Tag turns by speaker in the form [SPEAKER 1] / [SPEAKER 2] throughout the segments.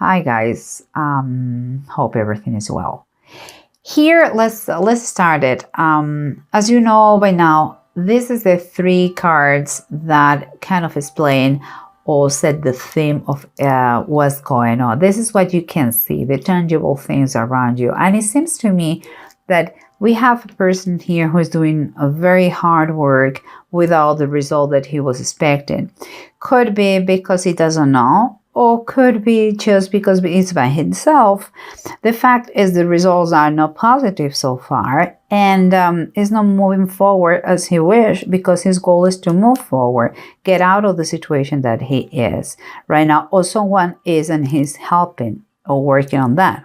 [SPEAKER 1] Hi guys, hope everything is well. Here, let's start it. As you know by now, this is the three cards that kind of explain or set the theme of what's going on. This is what you can see, the tangible things around you. And it seems to me that we have a person here who is doing a very hard work without the result that he was expecting. Could be because he doesn't know, or could be just because it's by himself. The fact is the results are not positive so far, and he's not moving forward as he wished, because his goal is to move forward, get out of the situation that he is right now, or someone is and he's helping or working on that.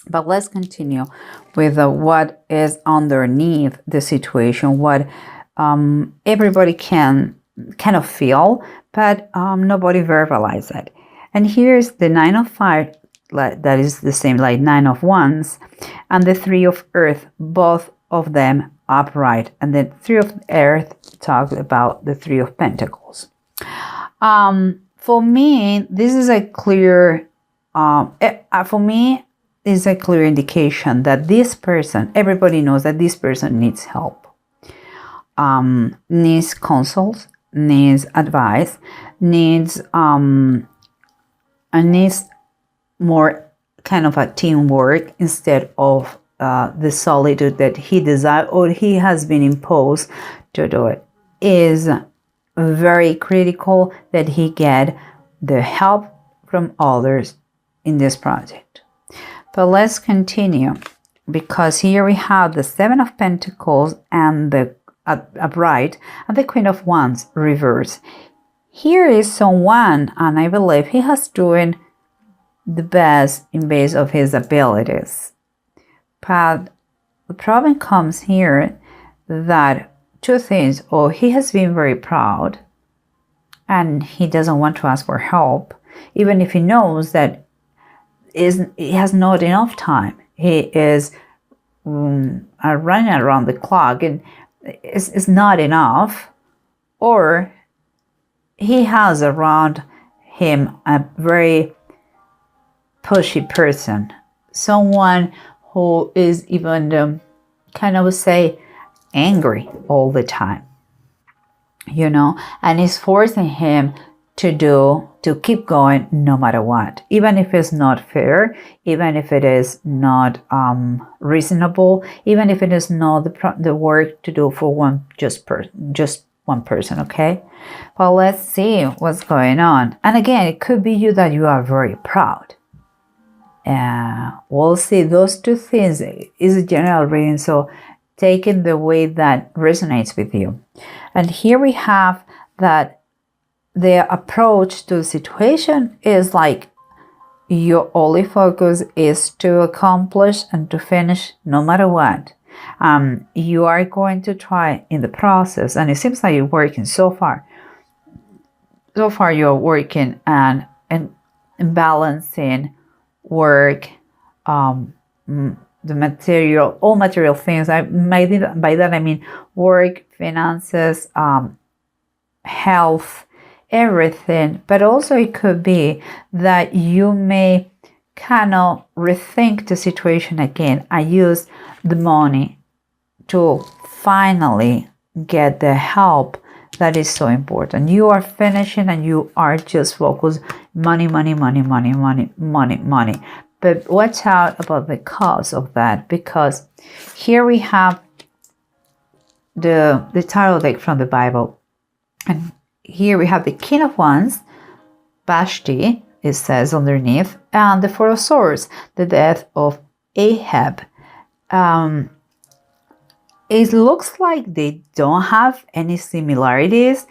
[SPEAKER 1] But let's continue with what is underneath the situation, what everybody can kind of feel, but nobody verbalize it. And here's the Nine of Fire, that is the same like Nine of Wands, and the Three of Earth, both of them upright. And the Three of Earth talk about the Three of Pentacles. For me, this is a clear, is a clear indication that this person, everybody knows that this person needs help, needs counsels, needs advice, needs more kind of a teamwork instead of the solitude that he desires or he has been imposed to do it. Is very critical that he get the help from others in this project. But let's continue, because here we have the Seven of Pentacles and the upright and the Queen of Wands reverse. Here is someone, and I believe he has doing the best in base of his abilities. But the problem comes here that two things, or he has been very proud and he doesn't want to ask for help, even if he knows that he has not enough time. He is running around the clock and it's not enough, or he has around him a very pushy person, someone who is even kind of say angry all the time, and is forcing him to keep going no matter what, even if it's not fair, even if it is not reasonable, even if it is not the work to do for just one person. Okay, well, let's see what's going on. And again, it could be you, that you are very proud. We'll see. Those two things is a general reading, so take it the way that resonates with you. And here we have that the approach to the situation is like your only focus is to accomplish and to finish no matter what. You are going to try in the process, and it seems like you're working so far. So far you're working and balancing work, the material, all material things. By that I mean work, finances, health, everything. But also it could be that you may kind of rethink the situation again and use the money to finally get the help that is so important. You are finishing and you are just focused money. But watch out about the cause of that, because here we have the tarot deck from the Bible, and here we have the King of Wands, Vashti, it says underneath, and the Four of Swords, the death of Ahab. It looks like they don't have any similarities,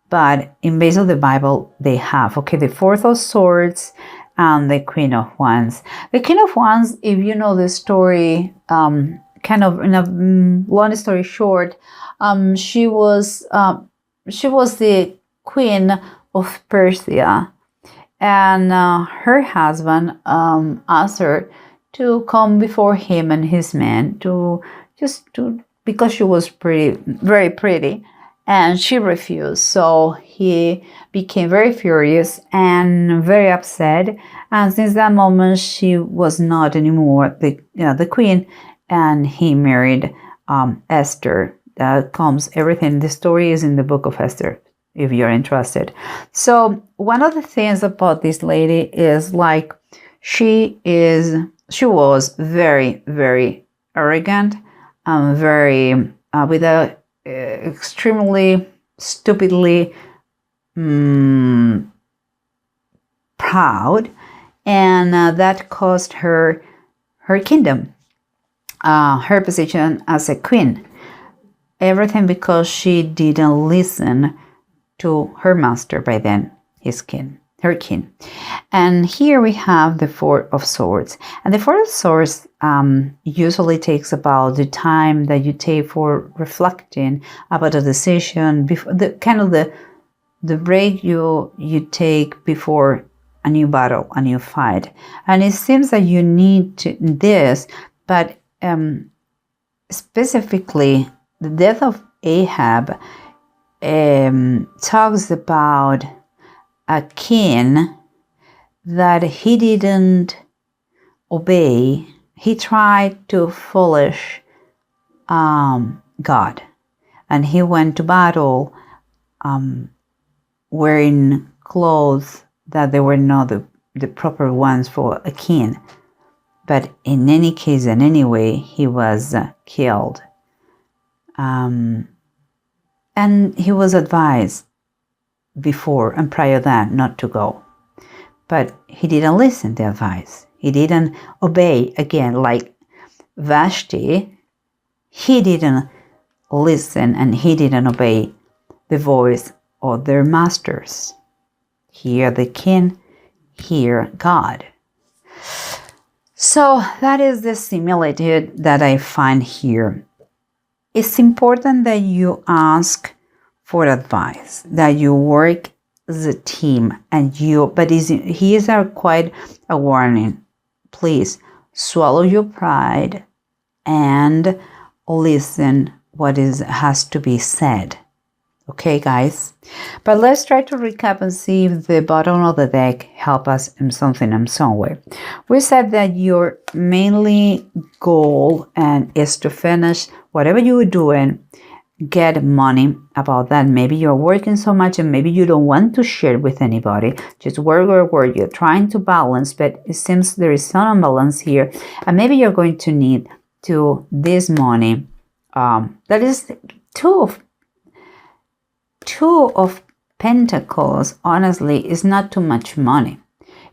[SPEAKER 1] but in base of the Bible, they have. Okay, the Four of Swords and the Queen of Wands. The Queen of Wands, if you know the story, kind of in a long story short, she was the queen of Persia, and her husband asked her to come before him and his men because she was very pretty, and she refused. So he became very furious and very upset. And since that moment, she was not anymore the queen, and he married Esther. That comes everything. The story is in the book of Esther, if you're interested. So one of the things about this lady is like she was very, very arrogant, very with a extremely stupidly proud, and that cost her her kingdom, her position as a queen. Everything because she didn't listen to her master, by then her king. And here we have the Four of Swords. And the Four of Swords usually takes about the time that you take for reflecting about a decision, before the break you take before a new battle, a new fight. And it seems that you need this, but specifically the death of Ahab talks about a king that he didn't obey. He tried to foolish God, and he went to battle wearing clothes that they were not the proper ones for a king. But in any case and anyway, he was killed. And he was advised before and prior to that not to go. But he didn't listen to the advice. He didn't obey. Again, like Vashti, he didn't listen and he didn't obey the voice of their masters. Here the king, here God. So that is the similitude that I find here. It's important that you ask for advice, that you work as a team, but here's quite a warning. Please swallow your pride and listen what has to be said. Okay, guys? But let's try to recap and see if the bottom of the deck help us in something in some way. We said that your mainly goal is to finish whatever you're doing, get money about that. Maybe you're working so much and maybe you don't want to share with anybody. Just work. You're trying to balance, but it seems there is some imbalance here. And maybe you're going to need this money. That is two of Pentacles, honestly, is not too much money.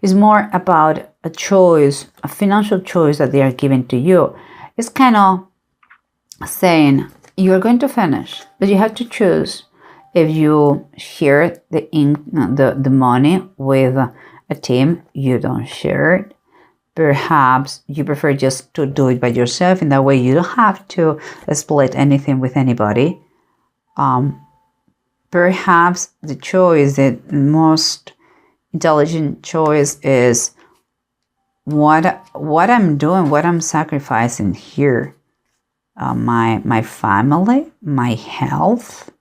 [SPEAKER 1] It's more about a choice, a financial choice that they are giving to you. It's kind of saying you're going to finish, but you have to choose if you share the money with a team. You don't share it. Perhaps you prefer just to do it by yourself. In that way, you don't have to split anything with anybody. Perhaps the most intelligent choice is what I'm doing, what I'm sacrificing here. My family, my health.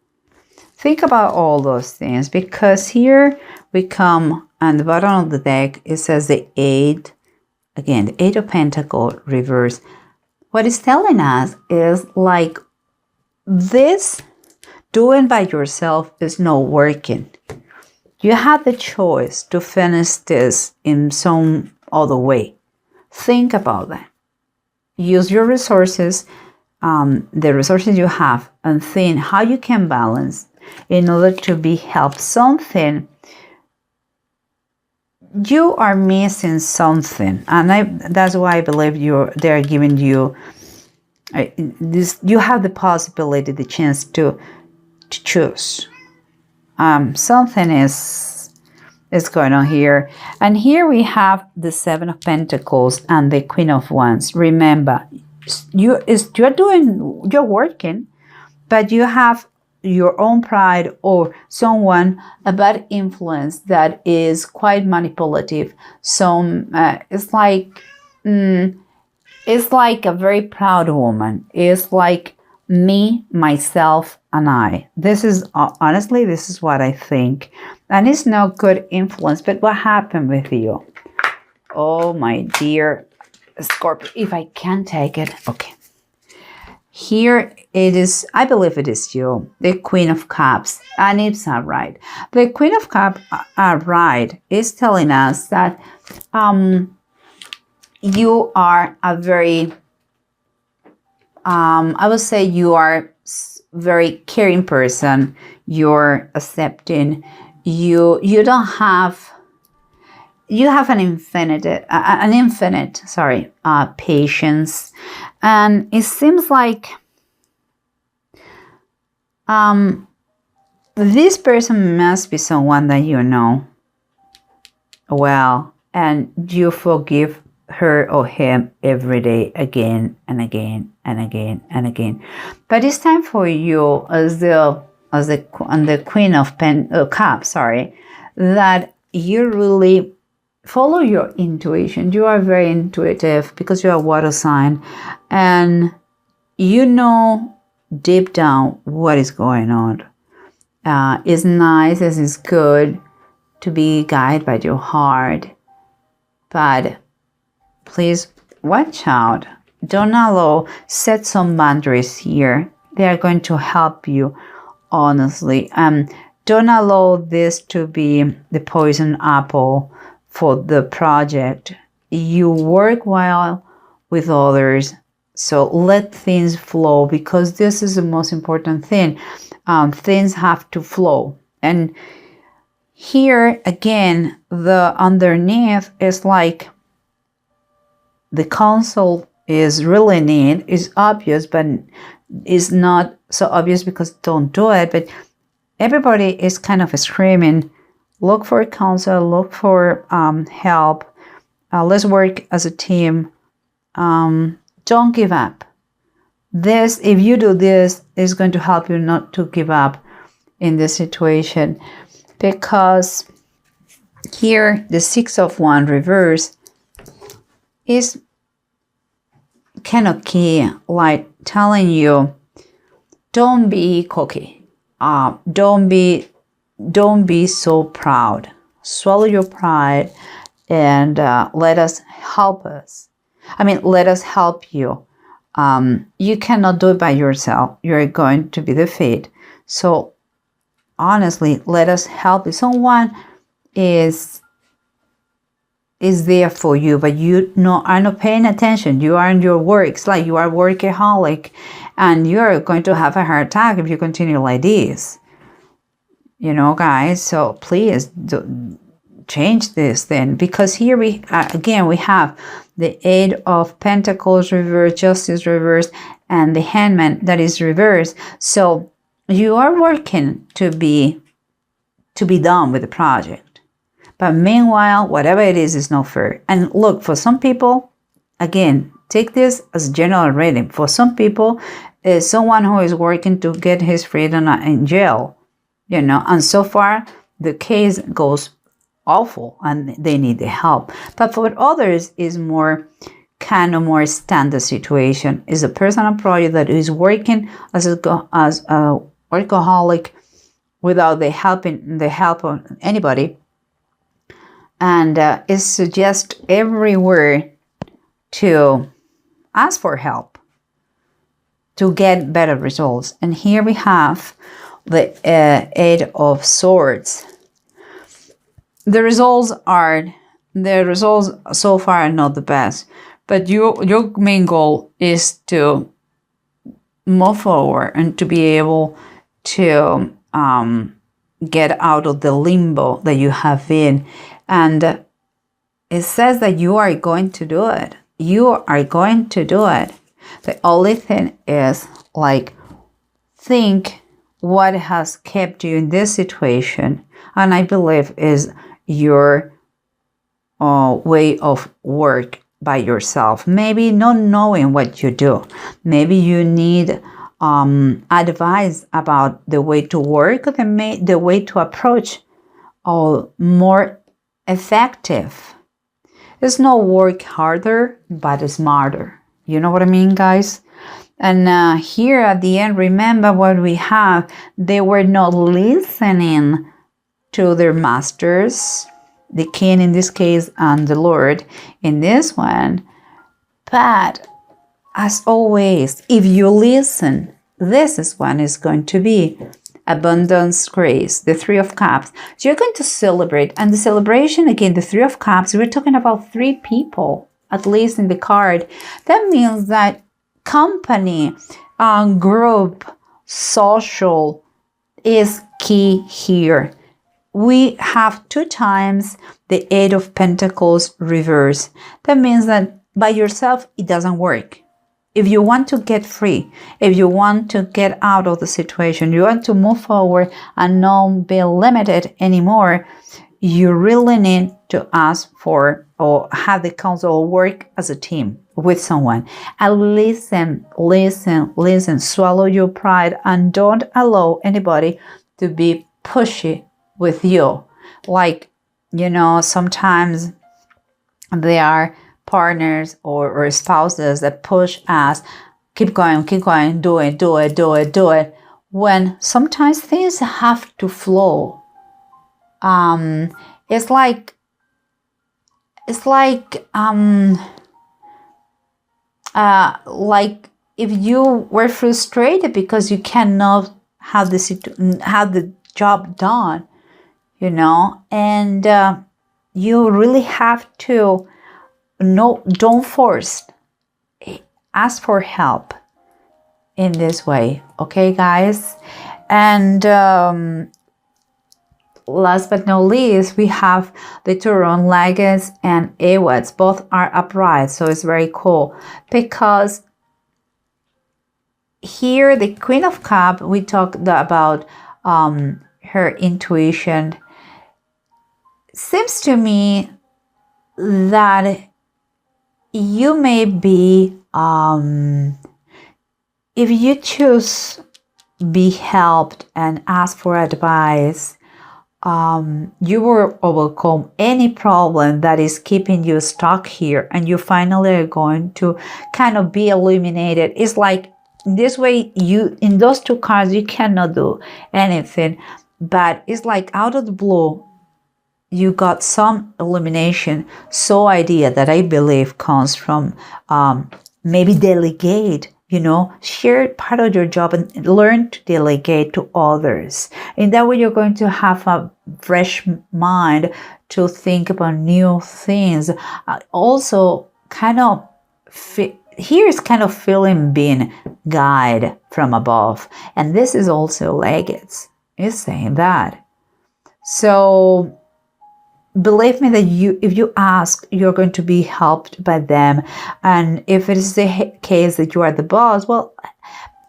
[SPEAKER 1] Think about all those things, because here we come on the bottom of the deck. It says the Eight. Again, the Eight of Pentacles reverse. What it's telling us is like this. Doing by yourself is not working. You have the choice to finish this in some other way. Think about that. Use your resources, the resources you have, and think how you can balance in order to be helped. Something you are missing something, and that's why I believe they're giving you this. You have the possibility, the chance to choose. Something is going on here. And here we have the Seven of Pentacles and the Queen of Wands. Remember, you're working, but you have your own pride or someone, a bad influence that is quite manipulative. It's like a very proud woman. It's like me, myself, and I. This is honestly, this is what I think. And it's not good influence, but what happened with you? Oh, my dear Scorpio, if I can take it. Okay. Here it is, I believe it is you, the Queen of Cups, and it's all right. The Queen of Cups, right, is telling us that you are a very, I would say you are very caring person. You're accepting. You don't have. You have an infinite, patience, and it seems like this person must be someone that you know well, and you forgive her or him every day, again and again and again and again. But it's time for you, as the Queen of Cups, that you really follow your intuition. You are very intuitive because you are a water sign, and you know deep down what is going on. It's nice, as it's good to be guided by your heart, but please watch out. Don't allow, set some boundaries here. They are going to help you, honestly. Don't allow this to be the poison apple for the project. You work well with others, so let things flow, because this is the most important thing. Things have to flow. And here again, the underneath is like the counsel is really neat, is obvious, but is not so obvious because don't do it. But everybody is kind of screaming, look for counsel, look for help. Let's work as a team. Don't give up. This, if you do this, is going to help you not to give up in this situation, because here the Six of Wands reverse is kind of key, like telling you, don't be cocky. Don't be so proud. Swallow your pride, and let us help you. You cannot do it by yourself. You're going to be defeated. So honestly, let us help you. Someone is there for you, but you are not paying attention. You are in your work. It's like you are workaholic, and you're going to have a heart attack if you continue like this. Guys, so please change this then, because here we have the Eight of Pentacles reversed, Justice reversed, and the Hangman that is reversed. So you are working to be done with the project, but meanwhile, whatever it is not fair. And look, for some people, again, take this as general reading. For some people, is someone who is working to get his freedom in jail, and so far the case goes awful and they need the help. But for others, is more standard situation. Is a personal project that is working as a workaholic without the help of anybody, and it suggests everywhere to ask for help to get better results. And here we have the Eight of Swords. The results so far are not the best, but your main goal is to move forward and to be able to get out of the limbo that you have been. And it says that you are going to do it. You are going to do it. The only thing is, like, think what has kept you in this situation. And I believe is your way of work by yourself. Maybe not knowing what you do. Maybe you need advice about the way to work, the way to approach more effective. It's not work harder, but smarter. You know what I mean, guys? And here at the end, remember what we have. They were not listening to their masters, the king in this case, and the Lord in this one. But as always, if you listen, this is when it's going to be abundance, grace, the Three of Cups. So you're going to celebrate. And the celebration, again, the Three of Cups, we're talking about 3 people, at least in the card. That means that company, group, social is key here. We have 2 times the 8 of Pentacles reverse. That means that by yourself, it doesn't work. If you want to get free, if you want to get out of the situation, you want to move forward and not be limited anymore, you really need to ask for or have the counsel work as a team with someone. And listen, swallow your pride and don't allow anybody to be pushy with you. Like, sometimes they are partners or spouses that push us, keep going, do it. When sometimes things have to flow. It's like if you were frustrated because you cannot have the job done, and you really have to. No, don't force. Ask for help in this way, okay, guys? And last but not least, we have the Turon, Leggets, and Awads. Both are upright, so it's very cool because here the Queen of Cups, we talked about her intuition. Seems to me that you may be, if you choose be helped and ask for advice, you will overcome any problem that is keeping you stuck here, and you finally are going to kind of be illuminated. It's like this way, in those 2 cards, you cannot do anything, but it's like out of the blue, you got some illumination. So idea that I believe comes from maybe delegate, share part of your job and learn to delegate to others. In that way, you're going to have a fresh mind to think about new things. Also, here is kind of feeling being guided from above. And this is also Leggets. It's saying that. So believe me that if you ask, you're going to be helped by them. And if it is the case that you are the boss, well,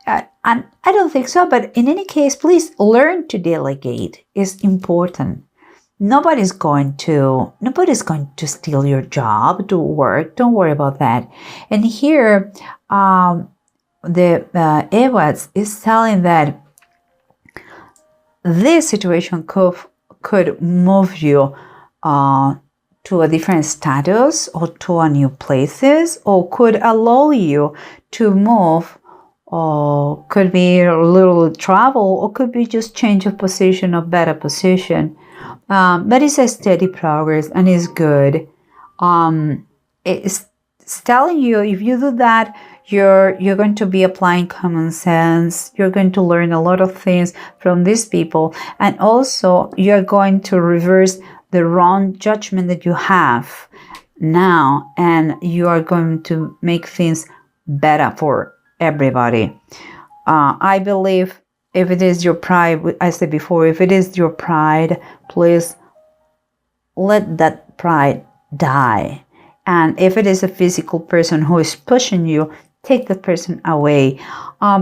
[SPEAKER 1] and I don't think so. But in any case, please learn to delegate. It's important. Nobody's going to steal your job to work. Don't worry about that. And here, the Ewads is telling that this situation could move you to a different status or to a new places, or could allow you to move, or could be a little travel, or could be just change of position or better position. But it's a steady progress and it's good. It's telling you if you do that, you're going to be applying common sense. You're going to learn a lot of things from these people, and also you're going to reverse the wrong judgment that you have now, and you are going to make things better for everybody. I believe if it is your pride, I said before, if it is your pride, please let that pride die. And if it is a physical person who is pushing you, take the person away,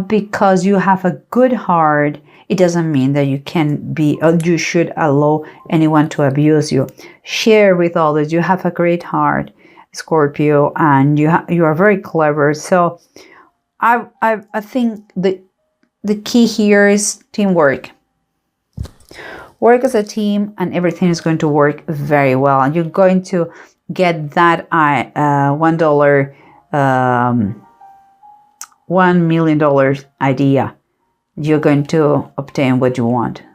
[SPEAKER 1] because you have a good heart. It doesn't mean that you can be, or you should allow anyone to abuse you. Share with others. You have a great heart, Scorpio, and you are very clever. So I think the key here is teamwork. Work as a team, and everything is going to work very well. And you're going to get that $1 $1 million idea, you're going to obtain what you want.